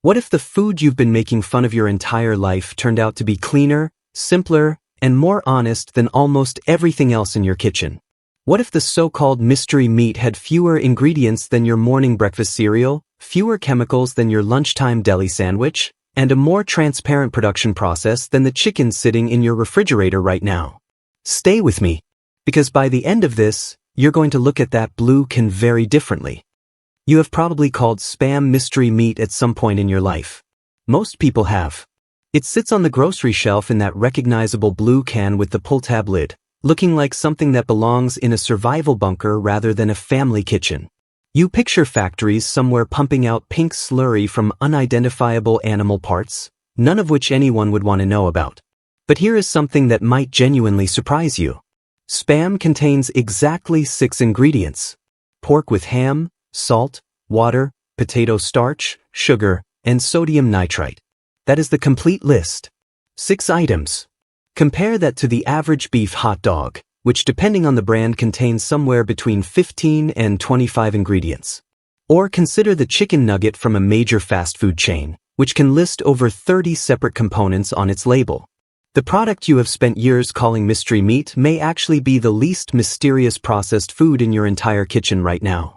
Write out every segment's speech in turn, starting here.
What if the food you've been making fun of your entire life turned out to be cleaner, simpler, and more honest than almost everything else in your kitchen? What if the so-called mystery meat had fewer ingredients than your morning breakfast cereal, fewer chemicals than your lunchtime deli sandwich, and a more transparent production process than the chicken sitting in your refrigerator right now? Stay with me, because by the end of this, you're going to look at that blue can very differently. You have probably called Spam mystery meat at some point in your life. Most people have. It sits on the grocery shelf in that recognizable blue can with the pull-tab lid, looking like something that belongs in a survival bunker rather than a family kitchen. You picture factories somewhere pumping out pink slurry from unidentifiable animal parts, none of which anyone would want to know about. But here is something that might genuinely surprise you. Spam contains exactly 6 ingredients: pork with ham, salt, water, potato starch, sugar, and sodium nitrite. That is the complete list. 6 items. Compare that to the average beef hot dog, which depending on the brand contains somewhere between 15 and 25 ingredients. Or consider the chicken nugget from a major fast food chain, which can list over 30 separate components on its label. The product you have spent years calling mystery meat may actually be the least mysterious processed food in your entire kitchen right now.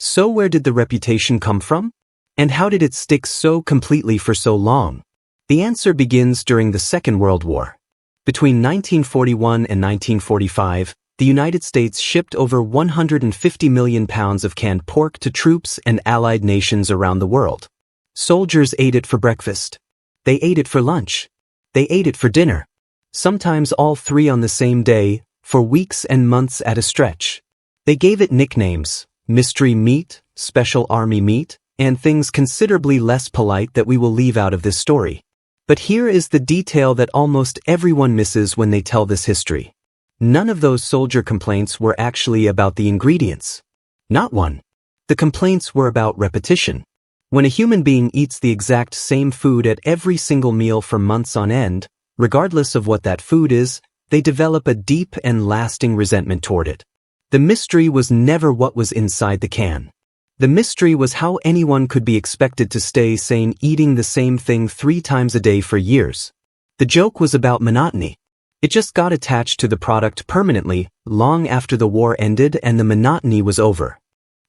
So where did the reputation come from? And how did it stick so completely for so long? The answer begins during the Second World War. Between 1941 and 1945, the United States shipped over 150 million pounds of canned pork to troops and allied nations around the world. Soldiers ate it for breakfast. They ate it for lunch. They ate it for dinner. Sometimes all 3 on the same day, for weeks and months at a stretch. They gave it nicknames: mystery meat, special army meat, and things considerably less polite that we will leave out of this story. But here is the detail that almost everyone misses when they tell this history. None of those soldier complaints were actually about the ingredients. Not one. The complaints were about repetition. When a human being eats the exact same food at every single meal for months on end, regardless of what that food is, they develop a deep and lasting resentment toward it. The mystery was never what was inside the can. The mystery was how anyone could be expected to stay sane eating the same thing 3 times a day for years. The joke was about monotony. It just got attached to the product permanently, long after the war ended and the monotony was over.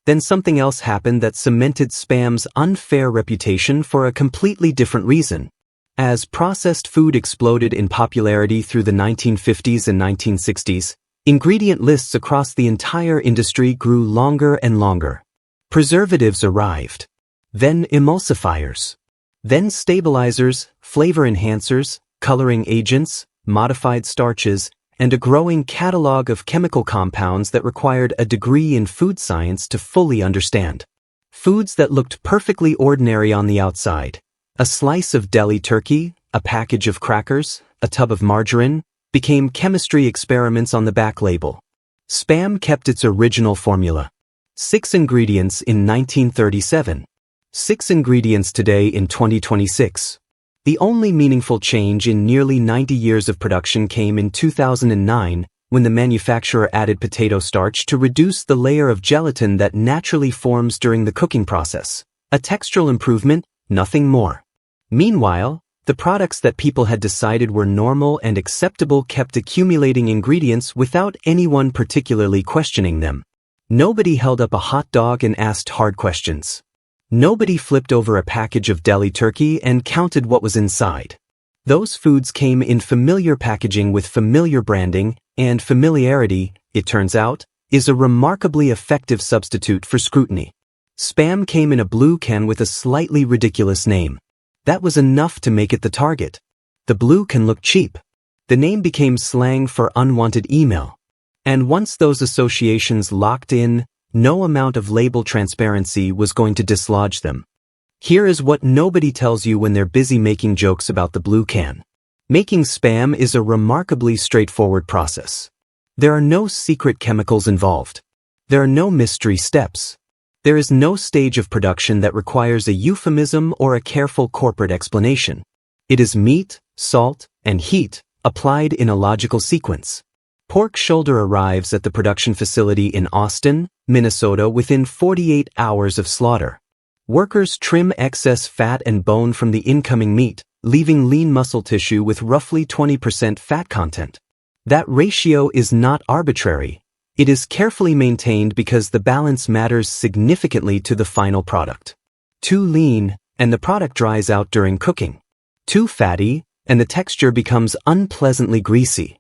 Then something else happened that cemented Spam's unfair reputation for a completely different reason. As processed food exploded in popularity through the 1950s and 1960s, ingredient lists across the entire industry grew longer and longer. Preservatives arrived. Then emulsifiers. Then stabilizers, flavor enhancers, coloring agents, modified starches, and a growing catalog of chemical compounds that required a degree in food science to fully understand. Foods that looked perfectly ordinary on the outside. A slice of deli turkey, a package of crackers, a tub of margarine, became chemistry experiments on the back label. Spam kept its original formula. 6 ingredients in 1937. 6 ingredients today in 2026. The only meaningful change in nearly 90 years of production came in 2009, when the manufacturer added potato starch to reduce the layer of gelatin that naturally forms during the cooking process. A textural improvement, nothing more. Meanwhile, the products that people had decided were normal and acceptable kept accumulating ingredients without anyone particularly questioning them. Nobody held up a hot dog and asked hard questions. Nobody flipped over a package of deli turkey and counted what was inside. Those foods came in familiar packaging with familiar branding, and familiarity, it turns out, is a remarkably effective substitute for scrutiny. Spam came in a blue can with a slightly ridiculous name. That was enough to make it the target. The blue can look cheap. The name became slang for unwanted email. And once those associations locked in, no amount of label transparency was going to dislodge them. Here is what nobody tells you when they're busy making jokes about the blue can. Making Spam is a remarkably straightforward process. There are no secret chemicals involved. There are no mystery steps. There is no stage of production that requires a euphemism or a careful corporate explanation. It is meat, salt, and heat applied in a logical sequence. Pork shoulder arrives at the production facility in Austin, Minnesota within 48 hours of slaughter. Workers trim excess fat and bone from the incoming meat, leaving lean muscle tissue with roughly 20% fat content. That ratio is not arbitrary. It is carefully maintained because the balance matters significantly to the final product. Too lean, and the product dries out during cooking. Too fatty, and the texture becomes unpleasantly greasy.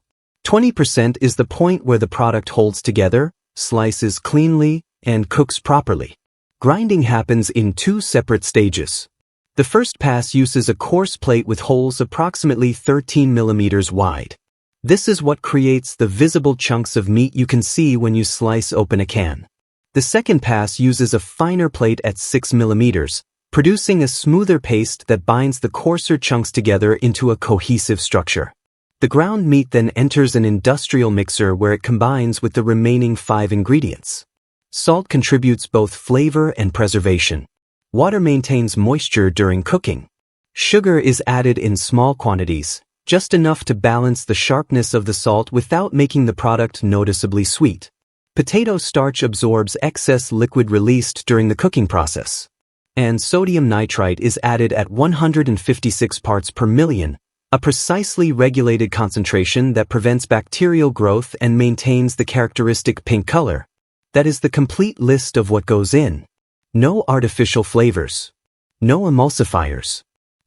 20% is the point where the product holds together, slices cleanly, and cooks properly. Grinding happens in two separate stages. The first pass uses a coarse plate with holes approximately 13 millimeters wide. This is what creates the visible chunks of meat you can see when you slice open a can. The second pass uses a finer plate at 6 millimeters, producing a smoother paste that binds the coarser chunks together into a cohesive structure. The ground meat then enters an industrial mixer where it combines with the remaining 5 ingredients. Salt contributes both flavor and preservation. Water maintains moisture during cooking. Sugar is added in small quantities, just enough to balance the sharpness of the salt without making the product noticeably sweet. Potato starch absorbs excess liquid released during the cooking process. And sodium nitrite is added at 156 parts per million, a precisely regulated concentration that prevents bacterial growth and maintains the characteristic pink color. That is the complete list of what goes in. No artificial flavors. No emulsifiers.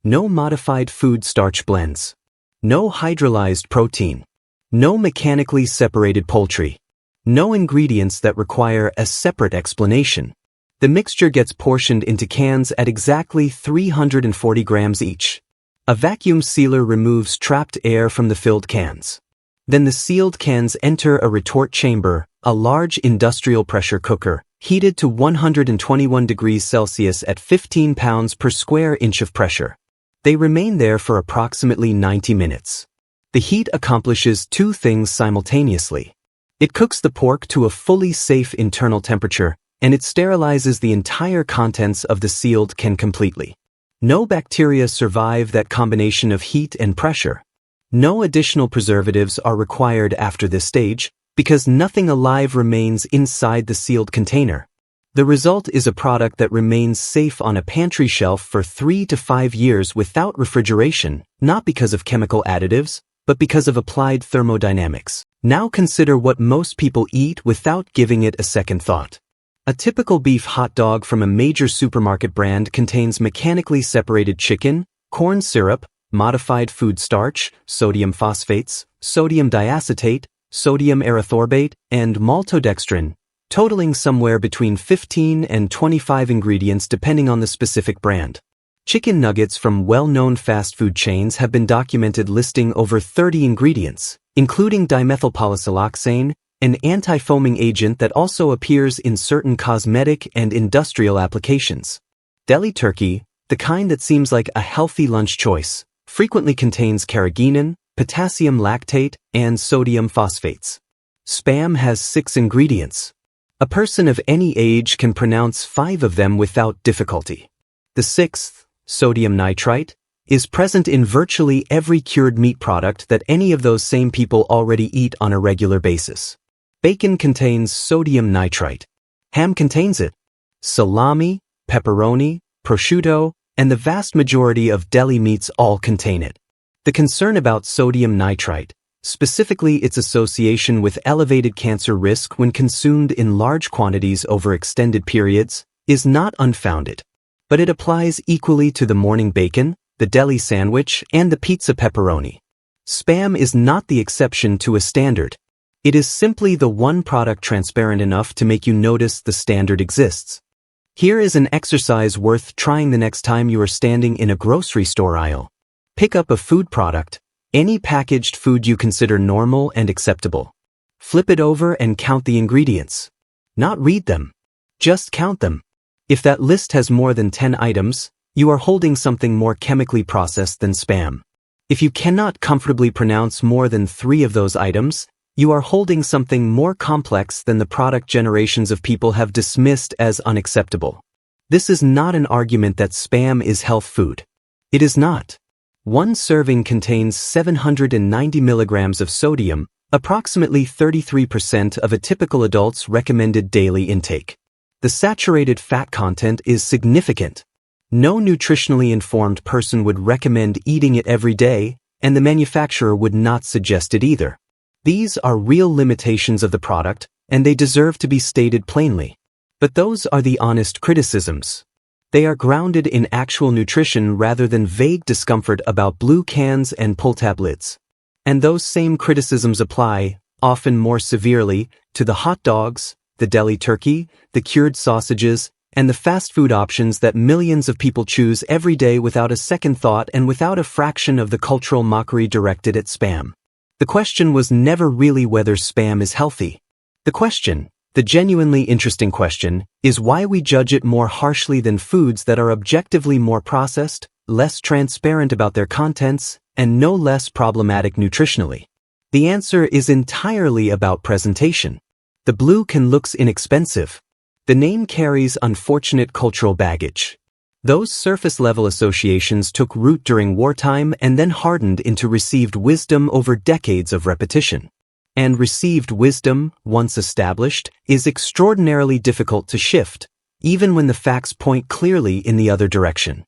No modified food starch blends. No hydrolyzed protein. No mechanically separated poultry. No ingredients that require a separate explanation. The mixture gets portioned into cans at exactly 340 grams each. A vacuum sealer removes trapped air from the filled cans. Then the sealed cans enter a retort chamber, a large industrial pressure cooker, heated to 121 degrees Celsius at 15 pounds per square inch of pressure. They remain there for approximately 90 minutes. The heat accomplishes two things simultaneously. It cooks the pork to a fully safe internal temperature, and it sterilizes the entire contents of the sealed can completely. No bacteria survive that combination of heat and pressure. No additional preservatives are required after this stage, because nothing alive remains inside the sealed container. The result is a product that remains safe on a pantry shelf for 3 to 5 years without refrigeration, not because of chemical additives, but because of applied thermodynamics. Now consider what most people eat without giving it a second thought. A typical beef hot dog from a major supermarket brand contains mechanically separated chicken, corn syrup, modified food starch, sodium phosphates, sodium diacetate, sodium erythorbate, and maltodextrin, totaling somewhere between 15 and 25 ingredients depending on the specific brand. Chicken nuggets from well-known fast food chains have been documented listing over 30 ingredients, including dimethylpolysiloxane, an anti-foaming agent that also appears in certain cosmetic and industrial applications. Deli turkey, the kind that seems like a healthy lunch choice, frequently contains carrageenan, potassium lactate, and sodium phosphates. Spam has 6 ingredients. A person of any age can pronounce 5 of them without difficulty. The 6th, sodium nitrite, is present in virtually every cured meat product that any of those same people already eat on a regular basis. Bacon contains sodium nitrite. Ham contains it. Salami, pepperoni, prosciutto, and the vast majority of deli meats all contain it. The concern about sodium nitrite, specifically its association with elevated cancer risk when consumed in large quantities over extended periods, is not unfounded. But it applies equally to the morning bacon, the deli sandwich, and the pizza pepperoni. Spam is not the exception to a standard. It is simply the one product transparent enough to make you notice the standard exists. Here is an exercise worth trying the next time you are standing in a grocery store aisle. Pick up a food product, any packaged food you consider normal and acceptable. Flip it over and count the ingredients. Not read them. Just count them. If that list has more than 10 items, you are holding something more chemically processed than Spam. If you cannot comfortably pronounce more than 3 of those items, you are holding something more complex than the product generations of people have dismissed as unacceptable. This is not an argument that Spam is health food. It is not. One serving contains 790 milligrams of sodium, approximately 33% of a typical adult's recommended daily intake. The saturated fat content is significant. No nutritionally informed person would recommend eating it every day, and the manufacturer would not suggest it either. These are real limitations of the product, and they deserve to be stated plainly. But those are the honest criticisms. They are grounded in actual nutrition rather than vague discomfort about blue cans and pull-tab lids. And those same criticisms apply, often more severely, to the hot dogs, the deli turkey, the cured sausages, and the fast food options that millions of people choose every day without a second thought and without a fraction of the cultural mockery directed at Spam. The question was never really whether Spam is healthy. The genuinely interesting question, is why we judge it more harshly than foods that are objectively more processed, less transparent about their contents, and no less problematic nutritionally. The answer is entirely about presentation. The blue can looks inexpensive. The name carries unfortunate cultural baggage. Those surface-level associations took root during wartime and then hardened into received wisdom over decades of repetition. And received wisdom, once established, is extraordinarily difficult to shift, even when the facts point clearly in the other direction.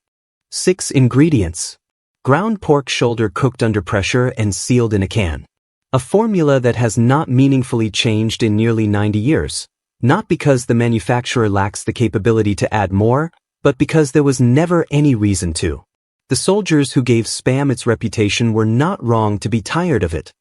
6 ingredients. Ground pork shoulder cooked under pressure and sealed in a can. A formula that has not meaningfully changed in nearly 90 years, not because the manufacturer lacks the capability to add more, but because there was never any reason to. The soldiers who gave Spam its reputation were not wrong to be tired of it.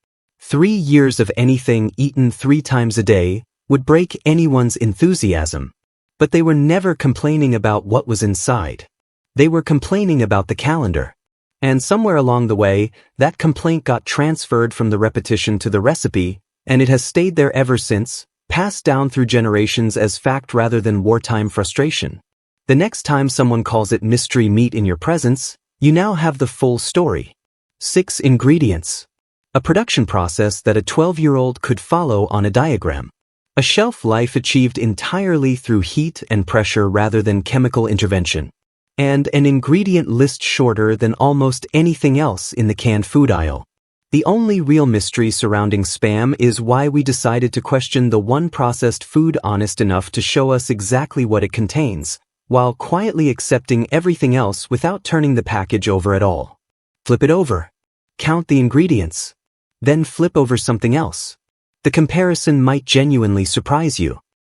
3 years of anything eaten 3 times a day would break anyone's enthusiasm. But they were never complaining about what was inside. They were complaining about the calendar. And somewhere along the way, that complaint got transferred from the repetition to the recipe, and it has stayed there ever since, passed down through generations as fact rather than wartime frustration. The next time someone calls it mystery meat in your presence, you now have the full story. 6 ingredients. A production process that a 12-year-old could follow on a diagram. A shelf life achieved entirely through heat and pressure rather than chemical intervention. And an ingredient list shorter than almost anything else in the canned food aisle. The only real mystery surrounding Spam is why we decided to question the one processed food honest enough to show us exactly what it contains, while quietly accepting everything else without turning the package over at all. Flip it over. Count the ingredients. Then flip over something else. The comparison might genuinely surprise you.